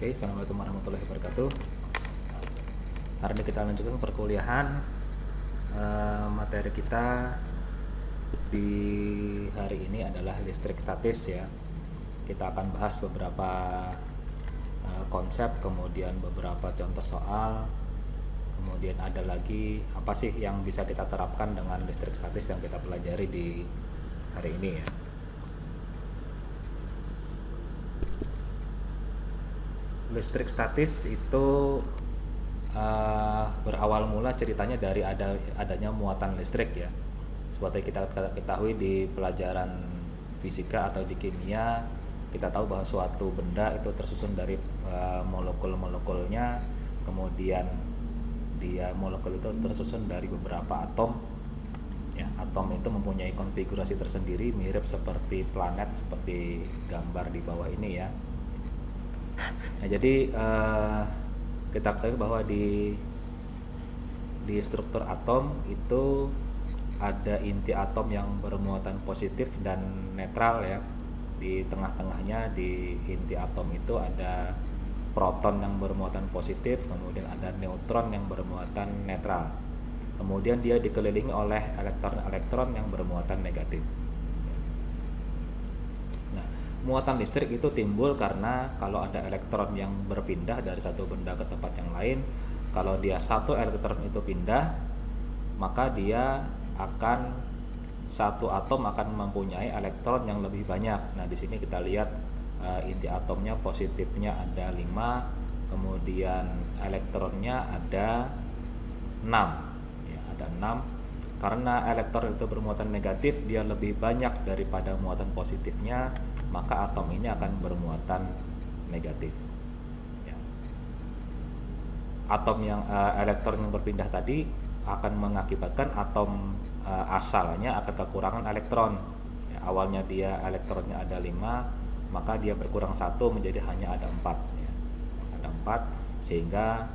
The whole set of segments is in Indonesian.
Oke, assalamualaikum warahmatullahi wabarakatuh. Hari ini kita lanjutkan perkuliahan. Materi kita di hari ini adalah listrik statis ya. Kita akan bahas beberapa konsep, kemudian beberapa contoh soal, kemudian ada lagi apa sih yang bisa kita terapkan dengan listrik statis yang kita pelajari di hari ini ya. Listrik statis itu berawal mula ceritanya dari adanya muatan listrik ya. Seperti kita ketahui di pelajaran fisika atau di kimia, kita tahu bahwa suatu benda itu tersusun dari molekul-molekulnya, kemudian molekul itu tersusun dari beberapa atom. Ya, atom itu mempunyai konfigurasi tersendiri mirip seperti planet, seperti gambar di bawah ini ya. Nah, jadi kita ketahui bahwa di struktur atom itu ada inti atom yang bermuatan positif dan netral ya. Di tengah-tengahnya di inti atom itu ada proton yang bermuatan positif, kemudian ada neutron yang bermuatan netral. Kemudian dia dikelilingi oleh elektron-elektron yang bermuatan negatif. Muatan listrik itu timbul karena kalau ada elektron yang berpindah dari satu benda ke tempat yang lain, kalau dia satu elektron itu pindah, maka satu atom akan mempunyai elektron yang lebih banyak. Nah, di sini kita lihat inti atomnya positifnya ada 5, kemudian elektronnya ada 6. Ya, ada 6. Karena elektron itu bermuatan negatif, dia lebih banyak daripada muatan positifnya, maka atom ini akan bermuatan negatif. Ya. Elektron yang berpindah tadi akan mengakibatkan atom asalnya akan kekurangan elektron. Ya, awalnya dia elektronnya ada 5, maka dia berkurang 1 menjadi hanya ada 4. Ya. Ada 4 sehingga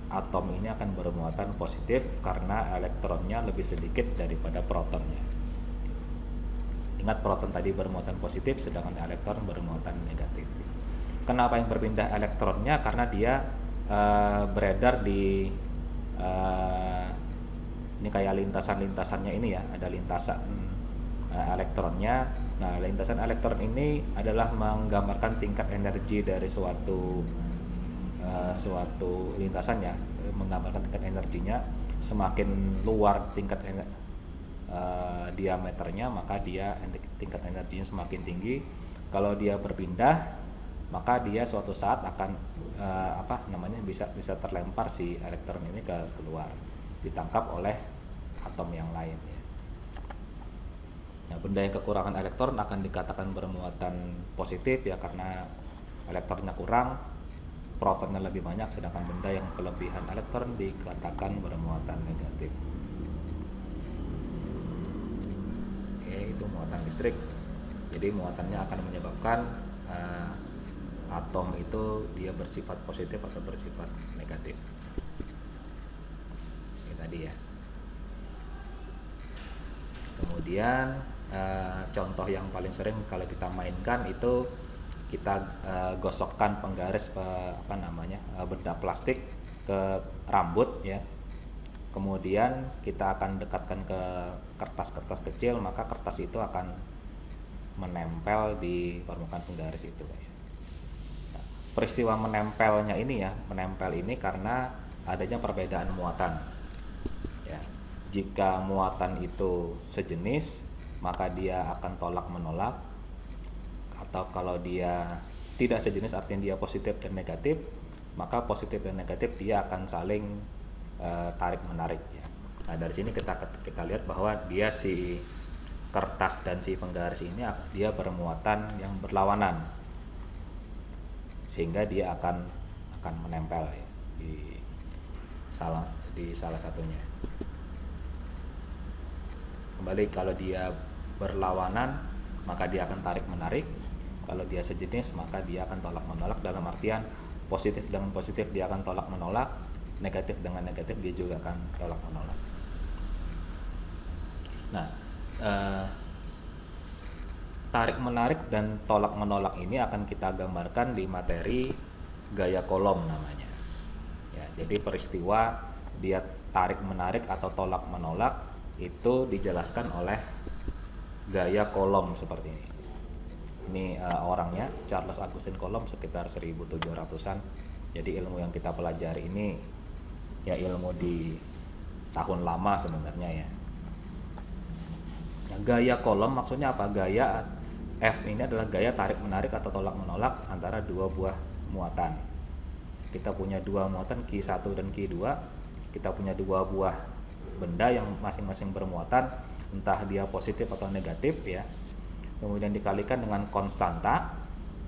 atom ini akan bermuatan positif karena elektronnya lebih sedikit daripada protonnya. Ingat, proton tadi bermuatan positif sedangkan elektron bermuatan negatif. Kenapa yang berpindah elektronnya? Karena dia beredar di ini kayak lintasan-lintasannya ini ya, ada lintasan elektronnya. Nah, lintasan elektron ini adalah menggambarkan tingkat energi dari suatu lintasan ya, menggambarkan tingkat energinya. Semakin luar tingkat diameternya, maka tingkat energinya semakin tinggi. Kalau dia berpindah, maka dia suatu saat akan bisa terlempar si elektron ini keluar, ditangkap oleh atom yang lain ya. Nah, benda yang kekurangan elektron akan dikatakan bermuatan positif ya, karena elektronnya kurang, protonnya lebih banyak, sedangkan benda yang kelebihan elektron dikatakan bermuatan negatif. Oke, itu muatan listrik. Jadi muatannya akan menyebabkan atom itu dia bersifat positif atau bersifat negatif. Ini tadi ya. Kemudian contoh yang paling sering kalau kita mainkan itu kita gosokkan penggaris benda plastik ke rambut ya. Kemudian kita akan dekatkan ke kertas-kertas kecil, maka kertas itu akan menempel di permukaan penggaris itu ya. Nah, peristiwa menempel ini karena adanya perbedaan muatan ya. Jika muatan itu sejenis, maka dia akan tolak menolak. Atau kalau dia tidak sejenis, artinya dia positif dan negatif, maka positif dan negatif dia akan saling tarik menarik ya. Nah, dari sini kita lihat bahwa dia si kertas dan si penggaris ini dia bermuatan yang berlawanan, sehingga dia akan menempel ya, di salah satunya. Kembali, kalau dia berlawanan maka dia akan tarik menarik. Kalau dia sejenis maka dia akan tolak menolak, dalam artian positif dengan positif dia akan tolak menolak, negatif dengan negatif dia juga akan tolak menolak. Nah, tarik menarik dan tolak menolak ini akan kita gambarkan di materi gaya kolom namanya. Ya, jadi peristiwa dia tarik menarik atau tolak menolak itu dijelaskan oleh gaya kolom seperti ini. Ini orangnya Charles Augustin Coulomb sekitar 1700-an. Jadi ilmu yang kita pelajari ini ya ilmu di tahun lama sebenarnya ya. Nah, gaya Coulomb maksudnya apa? Gaya F ini adalah gaya tarik menarik atau tolak menolak antara dua buah muatan. Kita punya dua muatan Q1 dan Q2. Kita punya dua buah benda yang masing-masing bermuatan, entah dia positif atau negatif ya. Kemudian dikalikan dengan konstanta.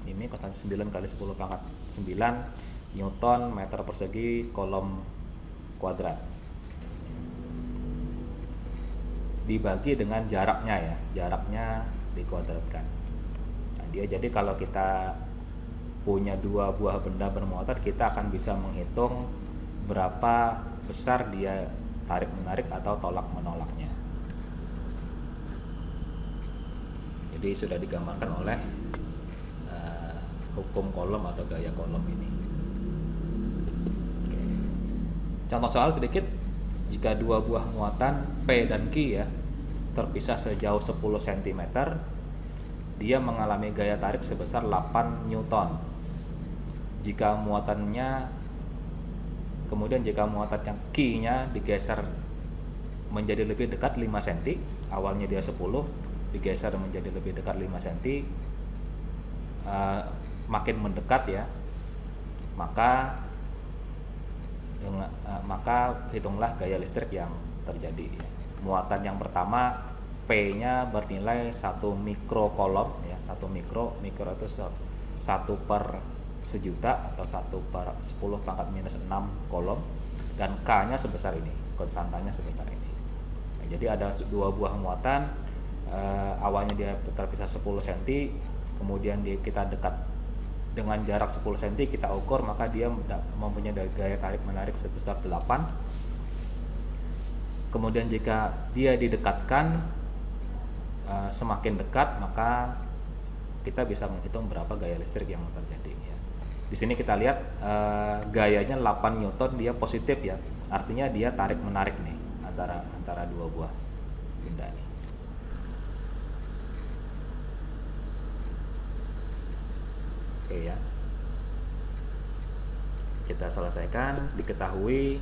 Ini konstanta 9 kali 10 pangkat 9 Newton meter persegi kolom kuadrat. Dibagi dengan jaraknya ya, jaraknya dikuadratkan. Nah, dia jadi kalau kita punya dua buah benda bermuatan, kita akan bisa menghitung berapa besar dia tarik menarik atau tolak menolaknya. Jadi sudah digambarkan oleh hukum Coulomb atau gaya Coulomb ini. Oke. Contoh soal sedikit, jika dua buah muatan P dan Q ya terpisah sejauh 10 cm, dia mengalami gaya tarik sebesar 8 Newton. Jika muatannya kemudian jika muatan yang Q-nya digeser menjadi lebih dekat 5 cm, awalnya dia 10 digeser menjadi lebih dekat 5 cm, makin mendekat ya, maka hitunglah gaya listrik yang terjadi ya. Muatan yang pertama P-nya bernilai 1 mikrokolom ya, 1 mikro itu 1 per sejuta atau 1 per 10 pangkat minus 6 kolom, dan K-nya sebesar ini, konstantanya sebesar ini. Nah, jadi ada dua buah muatan, awalnya dia terpisah 10 cm, kemudian kita dekat dengan jarak 10 cm kita ukur, maka dia mempunyai gaya tarik menarik sebesar 8. Kemudian jika dia didekatkan semakin dekat, maka kita bisa menghitung berapa gaya listrik yang terjadi ya. Di sini kita lihat gayanya 8 Newton, dia positif ya, artinya dia tarik menarik nih antara dua buah benda nih. Oke ya, kita selesaikan. Diketahui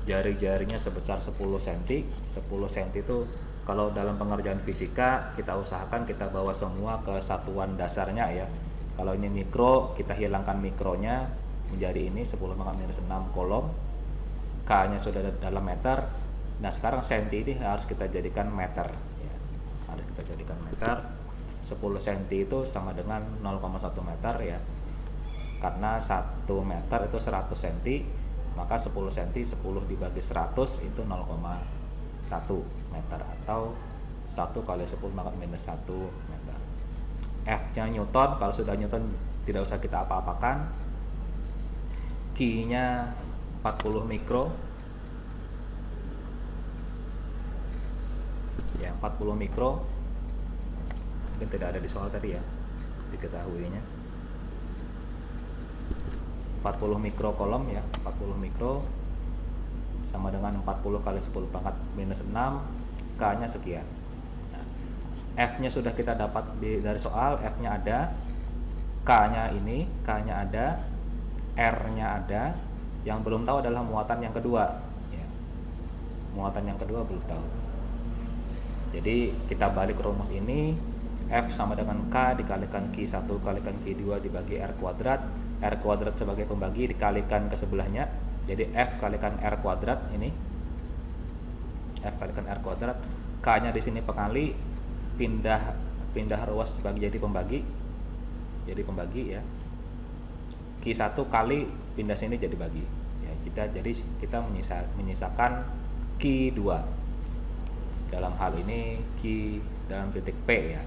jari-jarinya sebesar 10 cm. 10 cm itu kalau dalam pengerjaan fisika kita usahakan kita bawa semua ke satuan dasarnya ya. Kalau ini mikro, kita hilangkan mikronya menjadi ini 10 pangkat minus 6 kolom. K-nya sudah dalam meter. Nah sekarang cm ini harus kita jadikan meter ya. Harus kita jadikan meter. 10 cm itu sama dengan 0,1 meter ya. Karena 1 meter itu 100 cm, maka 10 cm 10 dibagi 100 itu 0,1 meter atau 1 kali 10 pangkat minus 1 meter. F-nya Newton, kalau sudah Newton tidak usah kita apa-apakan. Q-nya 40 mikro. Ya, 40 mikro. Mungkin tidak ada di soal tadi ya, diketahuinya. 40 mikro kolom ya, 40 mikro sama dengan 40 kali 10 pangkat minus 6, K-nya sekian. Nah, F-nya sudah kita dapat dari soal, F-nya ada, K-nya ini, K-nya ada, R-nya ada. Yang belum tahu adalah muatan yang kedua ya. Muatan yang kedua belum tahu. Jadi kita balik rumus ini, F sama dengan K dikalikan Q1 kalikan Q2 dibagi R kuadrat. R kuadrat sebagai pembagi dikalikan ke sebelahnya, jadi F kalikan R kuadrat ini, F kalikan R kuadrat. K-nya di sini pengali, pindah ruas sebagai jadi pembagi ya. Q1 kali pindah sini jadi bagi ya, kita menyisakan Q2. Dalam hal ini Q dalam titik P ya,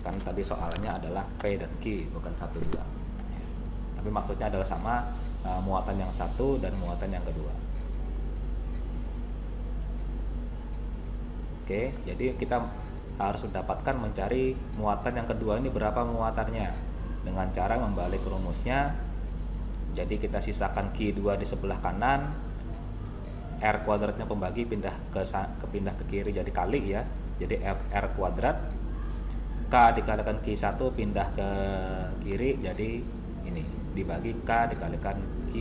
kan tadi soalnya adalah P dan Q bukan 1 2. Tapi maksudnya adalah sama, muatan yang satu dan muatan yang kedua. Oke, jadi kita harus mendapatkan mencari muatan yang kedua ini berapa muatannya dengan cara membalik rumusnya. Jadi kita sisakan Q2 di sebelah kanan, R kuadratnya pembagi pindah ke kiri jadi kali ya. Jadi FR kuadrat, K dikalikan Q1 pindah ke kiri jadi ini dibagi K dikalikan Q.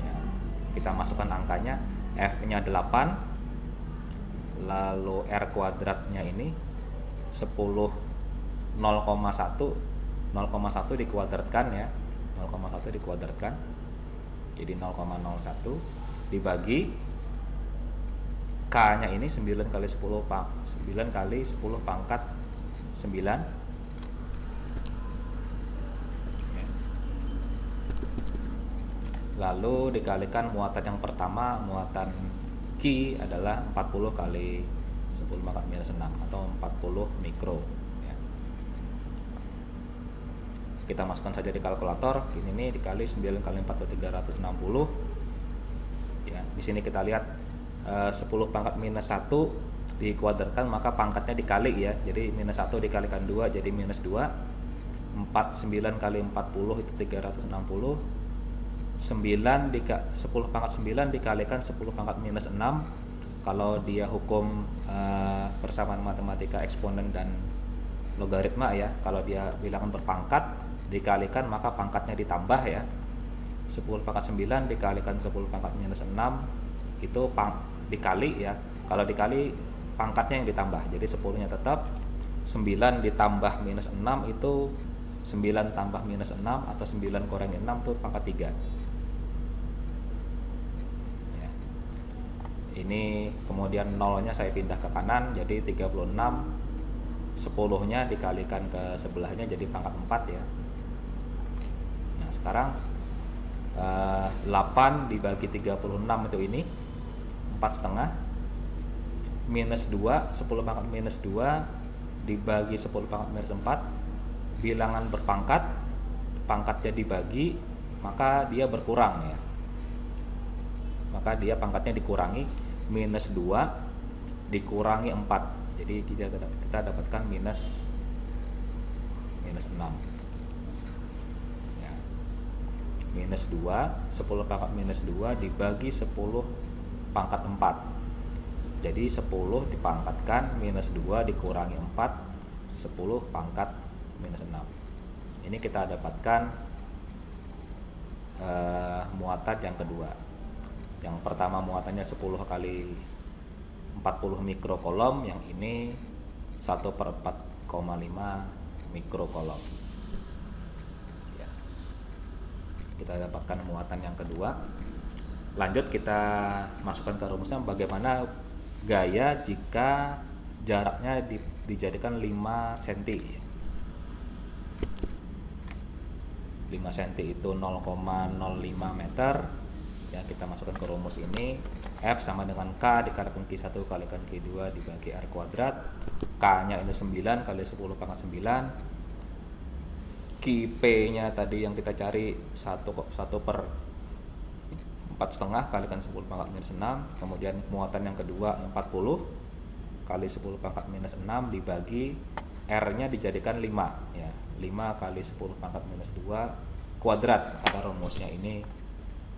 Ya, kita masukkan angkanya, F-nya 8, lalu R kuadratnya ini 10, 0,1 dikuadratkan ya, 0,1 dikuadratkan jadi 0,01 dibagi K nya ini 9 kali 10 pangkat 9. Lalu dikalikan muatan yang pertama, muatan Q adalah 40 kali 10 pangkat minus 6 atau 40 mikro ya. Kita masukkan saja di kalkulator, ini dikali 9 kali 4 itu 360 ya. Di sini kita lihat 10 pangkat minus 1 dikuadratkan maka pangkatnya dikali ya, jadi minus 1 dikalikan 2 jadi minus 2. 9 kali 40 itu 360, 10 pangkat 9 dikalikan 10 pangkat minus 6. Kalau dia hukum persamaan matematika eksponen dan logaritma ya, kalau dia bilangan berpangkat dikalikan maka pangkatnya ditambah ya. 10 pangkat 9 dikalikan 10 pangkat minus 6 itu dikali ya, kalau dikali pangkatnya yang ditambah, jadi 10 nya tetap, 9 ditambah minus 6 itu 9 tambah minus 6 atau 9 kurangi 6 itu pangkat 3 ya. Ini kemudian 0 nya saya pindah ke kanan jadi 36, 10 nya dikalikan ke sebelahnya jadi pangkat 4 ya. Nah sekarang 8 dibagi 36 itu ini 4,5 minus 2, 10 pangkat minus 2 dibagi 10 pangkat minus 4, bilangan berpangkat, pangkatnya dibagi maka dia berkurang ya, maka dia pangkatnya dikurangi, minus 2 dikurangi 4 jadi kita dapatkan minus 6 ya. Minus 2, 10 pangkat minus 2 dibagi 10 pangkat 4 jadi 10 dipangkatkan minus 2 dikurangi 4, 10 pangkat minus 6. Ini kita dapatkan muatan yang kedua. Yang pertama muatannya 10 kali 40 mikrokolom, yang ini 1/4,5 mikrokolom ya. Kita dapatkan muatan yang kedua. Lanjut kita masukkan ke rumusnya bagaimana gaya jika jaraknya dijadikan 5 cm. 5 cm itu 0,05 meter ya. Kita masukkan ke rumus ini, F sama dengan K dikalikan Q1 kalikan Q2 dibagi R kuadrat. K nya ini 9 kali 10 pangkat 9. Q P nya tadi yang kita cari 1/4,5 kalikan 10 pangkat minus 6. Kemudian muatan yang kedua 40 kali 10 pangkat minus 6 dibagi R nya dijadikan 5 ya. 5 kali 10 pangkat minus 2 kuadrat, karena rumusnya ini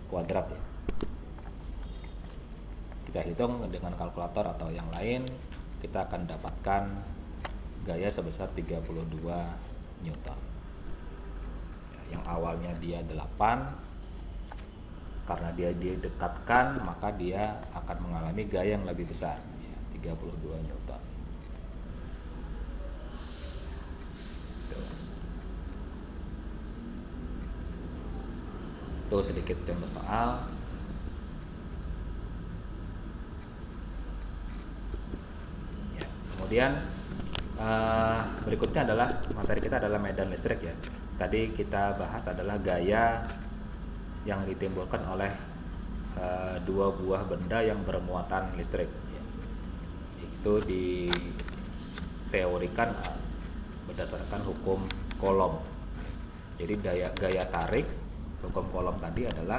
kuadrat ya. Kita hitung dengan kalkulator atau yang lain, kita akan dapatkan gaya sebesar 32 Newton. Yang awalnya dia 8, karena dia didekatkan maka dia akan mengalami gaya yang lebih besar ya, 32 Newton. Itu sedikit contoh soal. Ya, kemudian berikutnya adalah materi kita adalah medan listrik ya. Tadi kita bahas adalah gaya yang ditimbulkan oleh dua buah benda yang bermuatan listrik ya. Itu diteorikan berdasarkan hukum Coulomb. Jadi gaya tarik, hukum Coulomb tadi adalah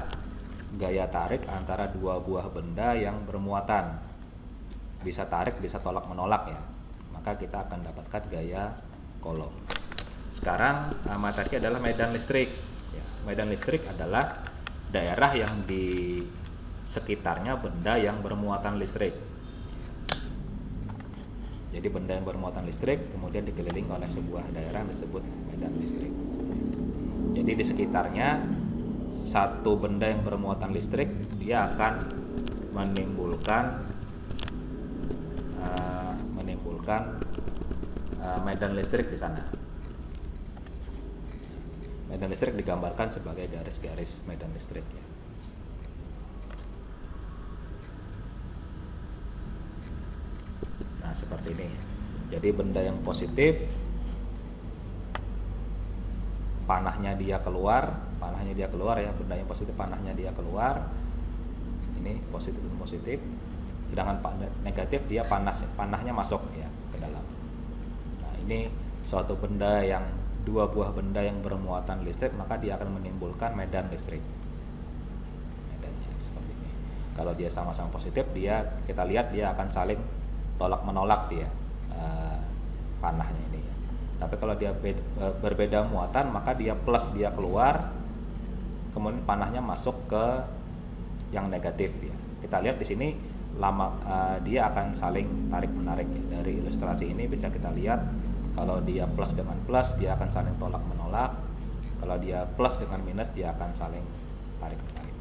gaya tarik antara dua buah benda yang bermuatan, bisa tarik bisa tolak menolak ya, maka kita akan dapatkan gaya Coulomb. Sekarang materi adalah medan listrik. Ya, medan listrik adalah daerah yang di sekitarnya benda yang bermuatan listrik. Jadi benda yang bermuatan listrik kemudian dikelilingi oleh sebuah daerah yang disebut medan listrik. Jadi di sekitarnya satu benda yang bermuatan listrik dia akan menimbulkan medan listrik di sana. Medan listrik digambarkan sebagai garis-garis medan listrik ya. Nah, seperti ini. Jadi benda yang positif panahnya dia keluar ya, benda yang positif panahnya dia keluar. Ini positif dan positif. Sedangkan negatif dia panahnya masuk ya ke dalam. Nah, ini suatu benda yang dua buah benda yang bermuatan listrik, maka dia akan menimbulkan medan listrik. Medannya seperti ini. Kalau dia sama-sama positif, kita lihat dia akan saling tolak menolak dia panahnya ini ya. Tapi kalau dia berbeda muatan, maka dia plus dia keluar, kemudian panahnya masuk ke yang negatif ya. Kita lihat di sini dia akan saling tarik menarik ya. Dari ilustrasi ini bisa kita lihat kalau dia plus dengan plus dia akan saling tolak menolak, kalau dia plus dengan minus dia akan saling tarik menarik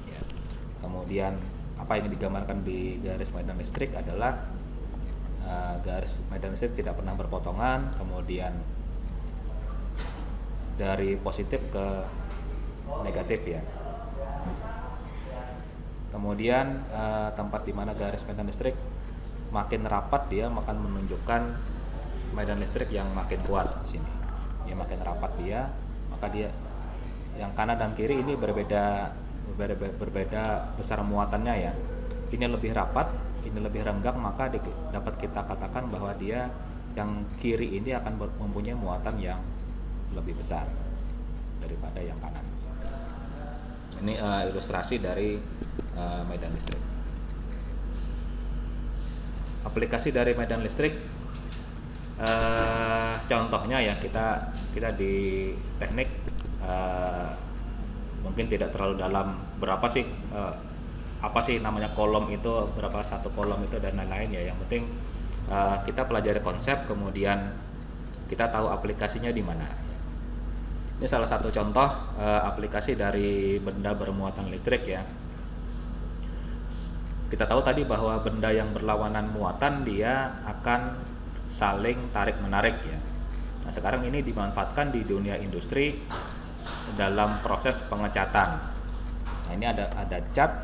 ya. Kemudian apa yang digambarkan di garis medan listrik adalah garis medan listrik tidak pernah berpotongan, kemudian dari positif ke negatif ya. Kemudian tempat di mana garis medan listrik makin rapat dia akan menunjukkan medan listrik yang makin kuat di sini. Ya, makin rapat dia, maka dia yang kanan dan kiri ini berbeda besar muatannya ya. Ini lebih rapat, ini lebih renggang, maka dapat kita katakan bahwa dia yang kiri ini akan mempunyai muatan yang lebih besar daripada yang kanan. Ini ilustrasi dari medan listrik. Aplikasi dari medan listrik, contohnya ya kita di teknik mungkin tidak terlalu dalam berapa sih apa sih namanya kolom itu, berapa satu kolom itu dan lain-lain ya. Yang penting kita pelajari konsep, kemudian kita tahu aplikasinya di mana. Ini salah satu contoh aplikasi dari benda bermuatan listrik ya. Kita tahu tadi bahwa benda yang berlawanan muatan dia akan saling tarik menarik ya. Nah, sekarang ini dimanfaatkan di dunia industri dalam proses pengecatan. Nah, ini ada cat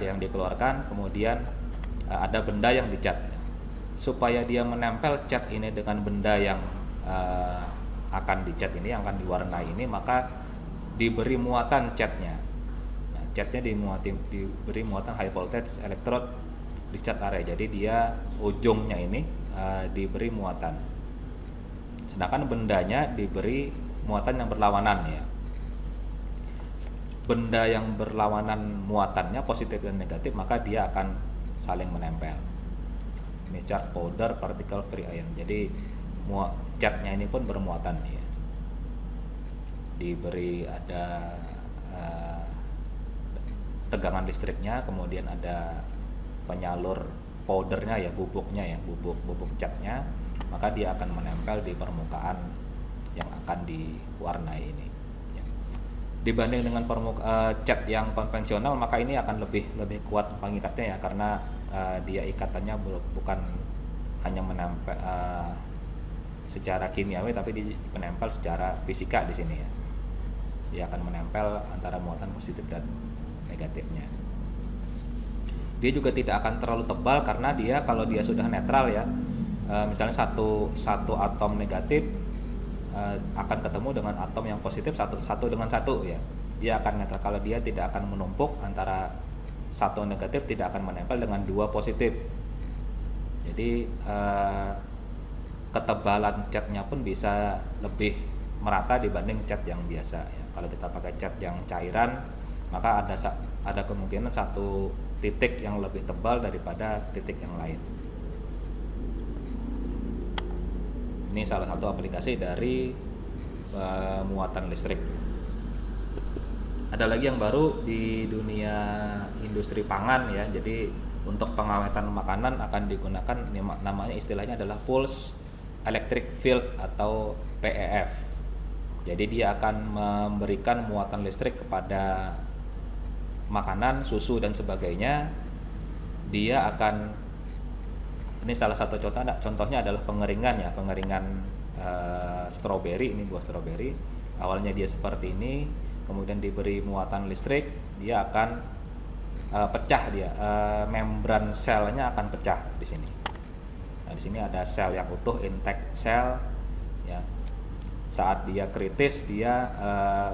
yang dikeluarkan, kemudian ada benda yang dicat. Supaya dia menempel cat ini dengan benda yang akan dicat ini, yang akan diwarnai ini, maka diberi muatan catnya. Nah, catnya diberi muatan high voltage electrode di cat area. Jadi dia ujungnya ini diberi muatan. Sedangkan bendanya diberi muatan yang berlawanan ya. Benda yang berlawanan muatannya positif dan negatif, maka dia akan saling menempel. Ini charge powder particle free ion. Jadi catnya ini pun bermuatan ya. Diberi ada tegangan listriknya, kemudian ada penyalur powdernya ya, bubuk catnya, maka dia akan menempel di permukaan yang akan diwarnai ini. Dibanding dengan cat yang konvensional, maka ini akan lebih kuat pengikatnya ya, karena dia ikatannya bukan hanya menempel secara kimiawi, tapi menempel secara fisika di sini ya. Dia akan menempel antara muatan positif dan negatifnya. Dia juga tidak akan terlalu tebal, karena dia kalau dia sudah netral ya, misalnya satu atom negatif akan ketemu dengan atom yang positif satu dengan satu ya, dia akan netral. Kalau dia tidak akan menumpuk antara satu negatif, tidak akan menempel dengan dua positif. Jadi ketebalan catnya pun bisa lebih merata dibanding cat yang biasa ya. Kalau kita pakai cat yang cairan, maka ada kemungkinan satu titik yang lebih tebal daripada titik yang lain. Ini salah satu aplikasi dari muatan listrik. Ada lagi yang baru di dunia industri pangan ya. Jadi untuk pengawetan makanan akan digunakan namanya, istilahnya adalah pulse electric field atau PEF. Jadi dia akan memberikan muatan listrik kepada makanan, susu dan sebagainya. Dia akan, ini salah satu contohnya adalah pengeringan ya, pengeringan stroberi. Ini buah stroberi. Awalnya dia seperti ini, kemudian diberi muatan listrik, dia akan pecah dia, membran selnya akan pecah di sini. Nah, di sini ada sel yang utuh, intact cell ya. Saat dia kritis, dia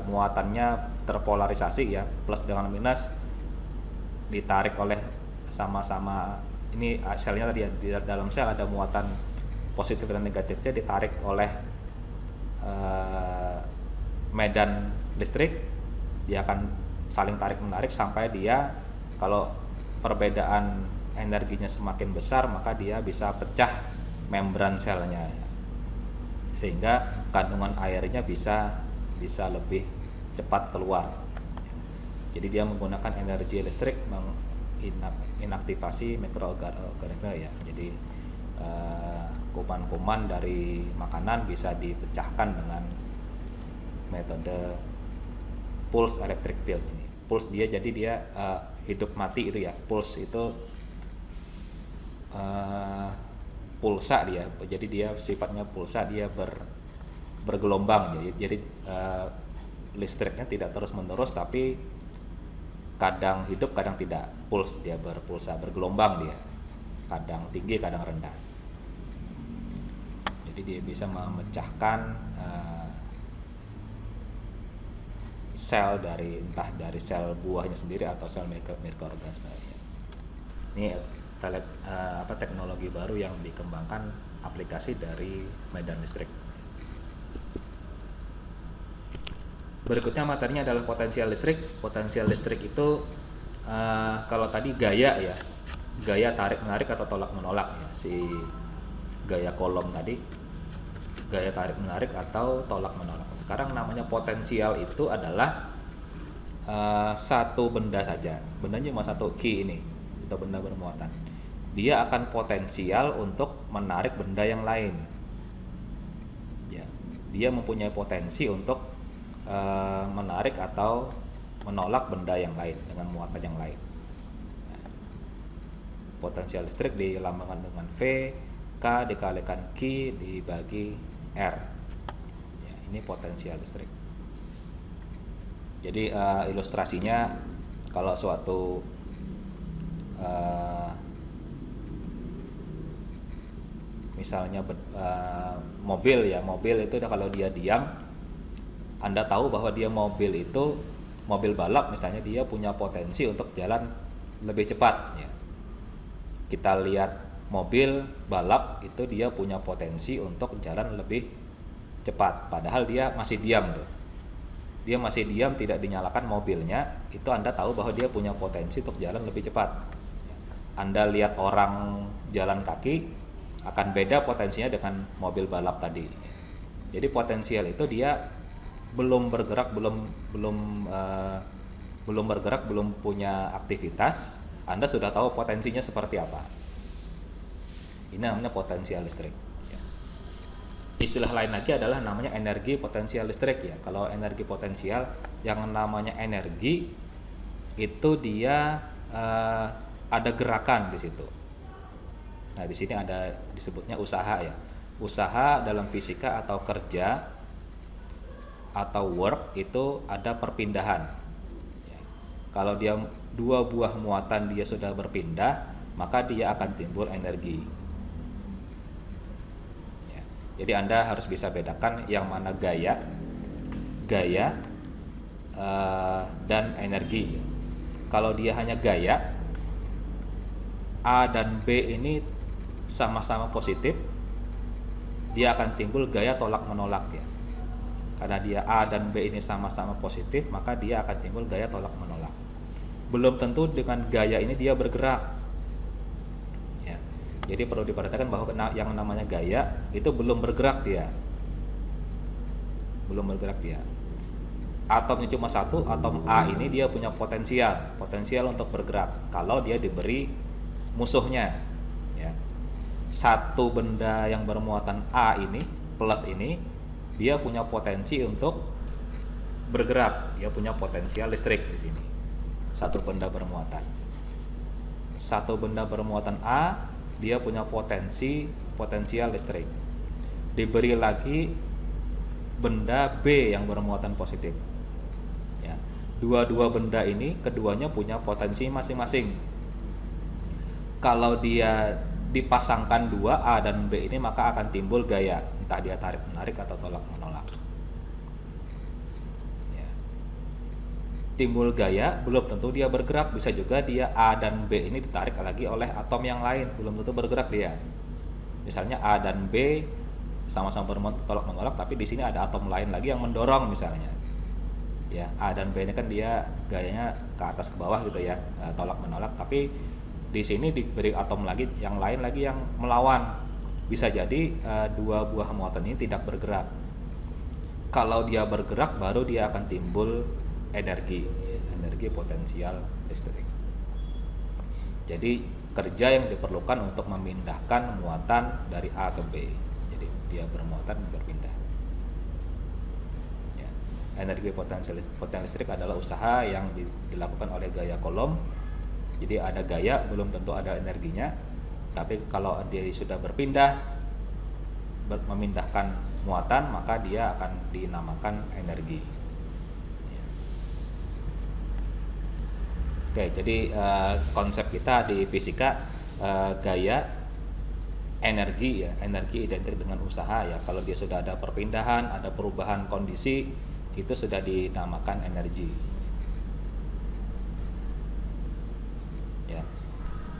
muatannya terpolarisasi ya, plus dengan minus ditarik oleh sama-sama. Ini selnya tadi ya, di dalam sel ada muatan positif dan negatifnya, ditarik oleh medan listrik. Dia akan saling tarik menarik sampai dia, kalau perbedaan energinya semakin besar, maka dia bisa pecah membran selnya, sehingga kandungan airnya bisa lebih cepat keluar. Jadi dia menggunakan energi listrik menginaktivasi mikroorganisme ya. Jadi kuman-kuman dari makanan bisa dipecahkan dengan metode pulse electric field ini. Pulse dia, jadi dia hidup mati itu ya. Pulse itu pulsa dia. Jadi dia sifatnya pulsa, dia bergelombang. Jadi listriknya tidak terus-menerus, tapi kadang hidup, kadang tidak. Pulse, dia berpulsa, bergelombang dia. Kadang tinggi, kadang rendah. Jadi dia bisa memecahkan sel dari, entah dari sel buahnya sendiri atau sel mikroorganisme. Ini teknologi baru yang dikembangkan, aplikasi dari medan listrik. Berikutnya materinya adalah potensial listrik. Potensial listrik itu kalau tadi gaya ya, gaya tarik menarik atau tolak menolak ya, si gaya kolom tadi, gaya tarik menarik atau tolak menolak. Sekarang namanya potensial itu adalah satu benda saja, bendanya cuma satu, Q ini, atau benda bermuatan. Dia akan potensial untuk menarik benda yang lain ya. Dia mempunyai potensi untuk menarik atau menolak benda yang lain dengan muatan yang lain. Nah, potensial listrik dilambangkan dengan V, K dikalikan Q dibagi R ya, ini potensial listrik. Jadi ilustrasinya, kalau suatu misalnya mobil ya, mobil itu kalau dia diam, Anda tahu bahwa dia mobil itu mobil balap misalnya, dia punya potensi untuk jalan lebih cepat ya. Kita lihat mobil balap itu dia punya potensi untuk jalan lebih cepat, padahal dia masih diam tuh. Dia masih diam, tidak dinyalakan mobilnya, itu Anda tahu bahwa dia punya potensi untuk jalan lebih cepat. Anda lihat orang jalan kaki, akan beda potensinya dengan mobil balap tadi. Jadi potensial itu dia belum bergerak, belum punya aktivitas, Anda sudah tahu potensinya seperti apa. Ini namanya potensial listrik. Istilah lain lagi adalah namanya energi potensial listrik ya. Kalau energi potensial, yang namanya energi itu dia ada gerakan di situ. Nah, di sini ada disebutnya usaha ya. Usaha dalam fisika atau kerja atau work itu ada perpindahan. Ya. Kalau dia dua buah muatan dia sudah berpindah, maka dia akan timbul energi. Ya. Jadi Anda harus bisa bedakan yang mana gaya dan energi. Kalau dia hanya gaya, A dan B ini sama-sama positif, dia akan timbul gaya tolak menolak ya. Karena dia A dan B ini sama-sama positif, maka dia akan timbul gaya tolak menolak. Belum tentu dengan gaya ini dia bergerak ya. Jadi perlu diperhatikan bahwa yang namanya gaya itu belum bergerak dia. Belum bergerak dia. Atomnya cuma satu, atom A ini dia punya potensial untuk bergerak kalau dia diberi musuhnya, ya. Satu benda yang bermuatan A ini plus ini dia punya potensi untuk bergerak, dia punya potensial listrik di sini. Satu benda bermuatan A dia punya potensial listrik. Diberi lagi benda B yang bermuatan positif, ya. Dua benda ini keduanya punya potensi masing-masing. Kalau dia dipasangkan dua A dan B ini maka akan timbul gaya, entah dia tarik menarik atau tolak menolak, ya. Timbul gaya belum tentu dia bergerak, bisa juga dia A dan B ini ditarik lagi oleh atom yang lain, belum tentu bergerak dia. Misalnya A dan B sama-sama bertolak menolak, tapi di sini ada atom lain lagi yang mendorong misalnya, ya. A dan B ini kan dia gayanya ke atas ke bawah gitu ya, tolak menolak, tapi di sini diberi atom lagi yang lain lagi yang melawan. Bisa jadi dua buah muatan ini tidak bergerak. Kalau dia bergerak baru dia akan timbul energi potensial listrik. Jadi kerja yang diperlukan untuk memindahkan muatan dari A ke B. Jadi dia bermuatan berpindah, ya. Energi potensial listrik adalah usaha yang dilakukan oleh gaya Coulomb. Jadi ada gaya belum tentu ada energinya, tapi kalau dia sudah memindahkan muatan maka dia akan dinamakan energi. Oke, jadi konsep kita di fisika, gaya, energi ya, energi identik dengan usaha ya. Kalau dia sudah ada perpindahan, ada perubahan kondisi, itu sudah dinamakan energi. Ya.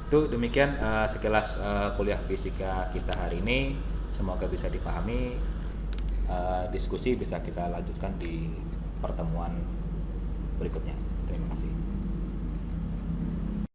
Itu demikian sekilas kuliah fisika kita hari ini. Semoga bisa dipahami. Diskusi bisa kita lanjutkan di pertemuan berikutnya. Terima kasih.